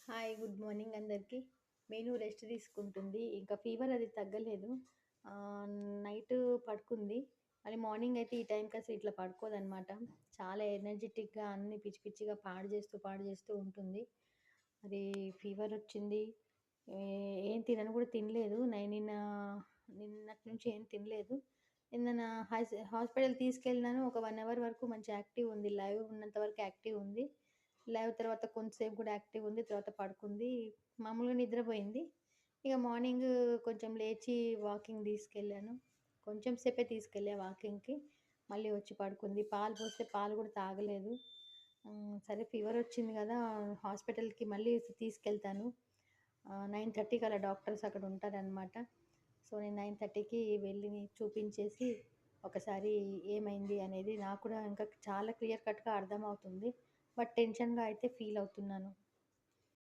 Hi. Good morning అందరికి. Main rest తీసుకుంటుంది. ఇంకా ఫీవర్ అది తగ్గలేదు. ఆహ్, నైట్ పడుకుంది. మళ్ళీ మార్నింగ్ అయితే ఈ టైంకి అసలు ఇట్లా పడుకోదనమాట. చాలా ఎనర్జిటిక్‌గా అన్నీ పిచ్చి పిచ్చిగా పాడు చేస్తూ ఉంటుంది. అది ఫీవరొచ్చింది. ఏ ఏం తినను కూడా తినలేదు. నిన్నటి నుంచి ఏం తినలేదు. నిన్న హాస్పిటల్ తీసుకెళ్ళినాను. ఒక 1 అవర్ వరకు మంచి యాక్టివ్ ఉంది. లైవ్ ఉన్నంత వరకు యాక్టివ్ ఉంది. లేవ తర్వాత కొంతసేపు గూడా యాక్టివ్ ఉంది. తర్వాత పడుకుంది. మామూలుగా నిద్రపోయింది. ఇగ మార్నింగ్ కొంచెం లేచి వాకింగ్ తీసుకెళ్ళాను. కొంచెం సేపే తీసుకెళ్ళా వాకింగ్‌కి. మళ్ళీ వచ్చి పడుకుంది. పాలు పోస్తే పాలు గూడా తాగలేదు. సరే ఫీవరొచ్చింది గదా! హాస్పిటల్‌కి మళ్ళీ తీసుకెళ్తాను. 9:30కి అలా డాక్టర్స్ అక్కడ ఉంటారనమాట. సో, నేను 9:30కి వెళ్ళి చూపించేసి ఒకసారి ఏమైంది అనేది నాకు కూడా ఇంకా చాలా క్లియర్ కట్‌గా అర్థమవుతుంది. బట్ టెన్షన్‌గా అయితే ఫీల్ అవుతున్నాను.